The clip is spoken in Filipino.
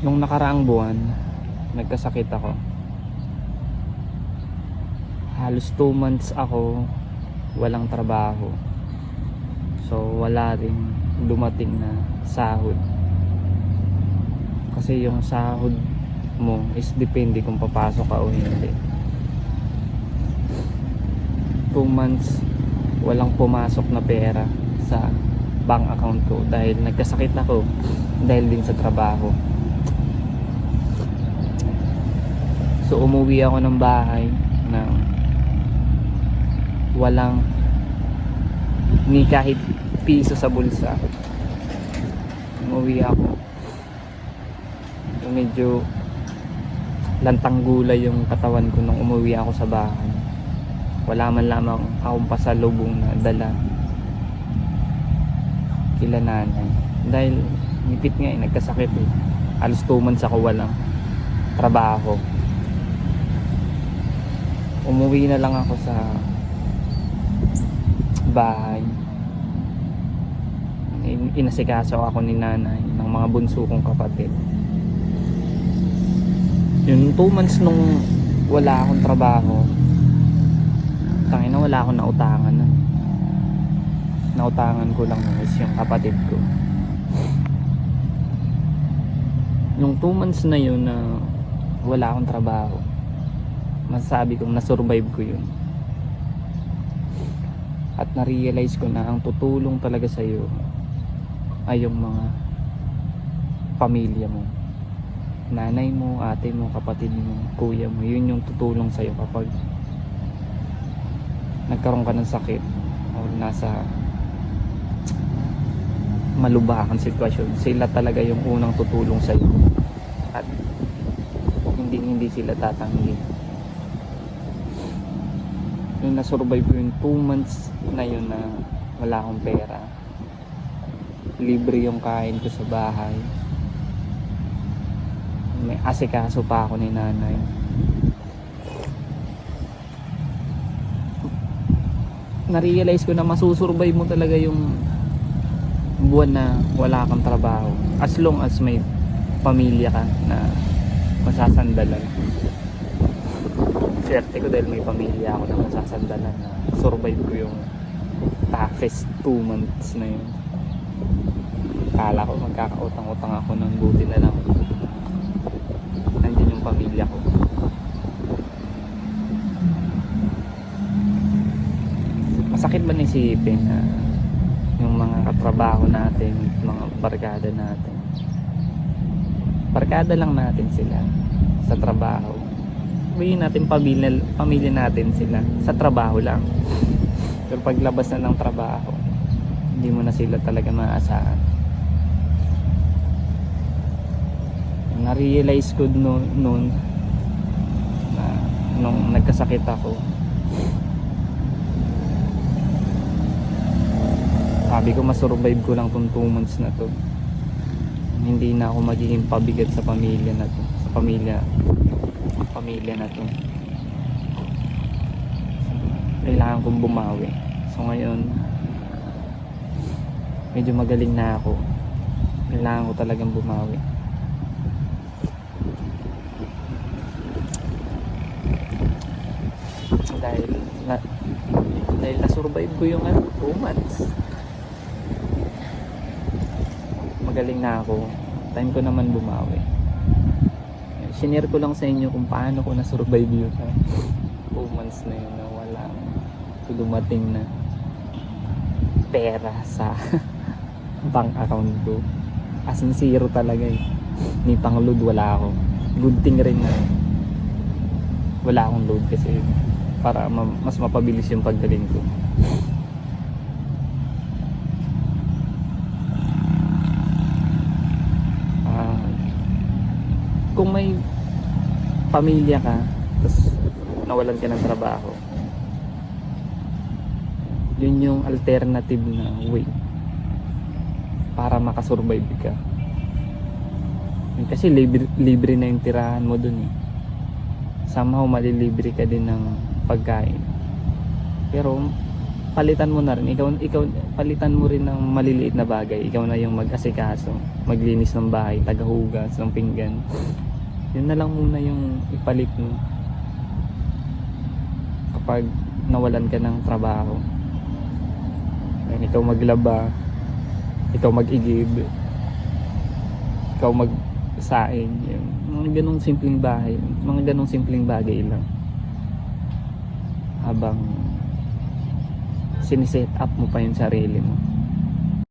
Nung nakaraang buwan, nagkasakit ako. Halos 2 months ako walang trabaho. So wala rin dumating na sahod. Kasi yung sahod mo is depende kung papasok ka o hindi. 2 months walang pumasok na pera sa bank account ko dahil nagkasakit ako dahil din sa trabaho. So umuwi ako ng bahay na walang ni kahit piso sa bulsa. Umuwi ako, medyo lantang gulay yung katawan ko nung umuwi ako sa bahay. Wala man lamang akong pasalubong na dala kila nanay dahil ngipit nga nagkasakit halos 2 months ako walang trabaho. Umuwi na lang ako sa bahay. Inasikaso ako ni nanay ng mga bunso kong kapatid. Yung 2 months nung wala akong trabaho, tangina wala akong nautangan nun. Nautangan ko lang is yung kapatid ko. Yung 2 months na yun na wala akong trabaho, masasabi kong nasurvive ko yun. At na-realize ko na ang tutulong talaga sa'yo ay yung mga pamilya mo. Nanay mo, ate mo, kapatid mo, kuya mo. Yun yung tutulong sa'yo kapag nagkaroon ka ng sakit o nasa malubahan sitwasyon. Sila talaga yung unang tutulong sa'yo. At hindi sila tatanggi. Yung nasurvive ko yung 2 months na yun na wala akong pera, libre yung kain ko sa bahay, may asikaso pa ako ni nanay. Na-realize ko na masusurvive mo talaga yung buwan na wala kang trabaho as long as may pamilya ka na masasandalan. Swerte ko dahil may pamilya ako na masasandalan na survive ko yung toughest 2 months na yun. Kala ko magkakautang-utang ako ng buti na lang nandiyan yung pamilya ko. Masakit ba isipin na yung mga katrabaho natin, mga barkada natin, barkada lang natin sila sa trabaho, sabihin natin pamilya natin sila sa trabaho lang, pero paglabas na ng trabaho hindi mo na sila talaga maaasahan. Na-realize ko noon na nung nagkasakit ako, sabi ko masurvive ko lang tong 2 months na to, hindi na ako magiging pabigat sa pamilya na to, sa pamilya na to. Kailangan kong bumawi. So ngayon medyo magaling na ako, kailangan ko talagang bumawi. Dahil na-survive ko yung 2 months, magaling na ako, time ko naman bumawi. Sinare ko lang sa inyo kung paano ko na-survive yun 2 months na yun na wala dumating na pera sa bank account ko. As in zero talaga ni pang load wala ako. Good thing rin na wala akong load kasi para mas mapabilis yung paggaling ko. Kung may pamilya ka tapos nawalan ka ng trabaho, yun yung alternative na way para makasurvive ka. Kasi libre na yung tirahan mo dun Somehow malilibre ka din ng pagkain, pero palitan mo na rin, ikaw palitan mo rin ng maliliit na bagay, ikaw na yung mag-asikaso, maglinis ng bahay, tagahugas ng pinggan. Yun na lang muna yung ipalit mo kapag nawalan ka ng trabaho. Ayun, ikaw maglaba, ikaw mag-igib, ikaw magsaing, yun. Mga ganong simpleng bahay, mga ganong simpleng bagay lang, habang siniset up mo pa yung sarili mo.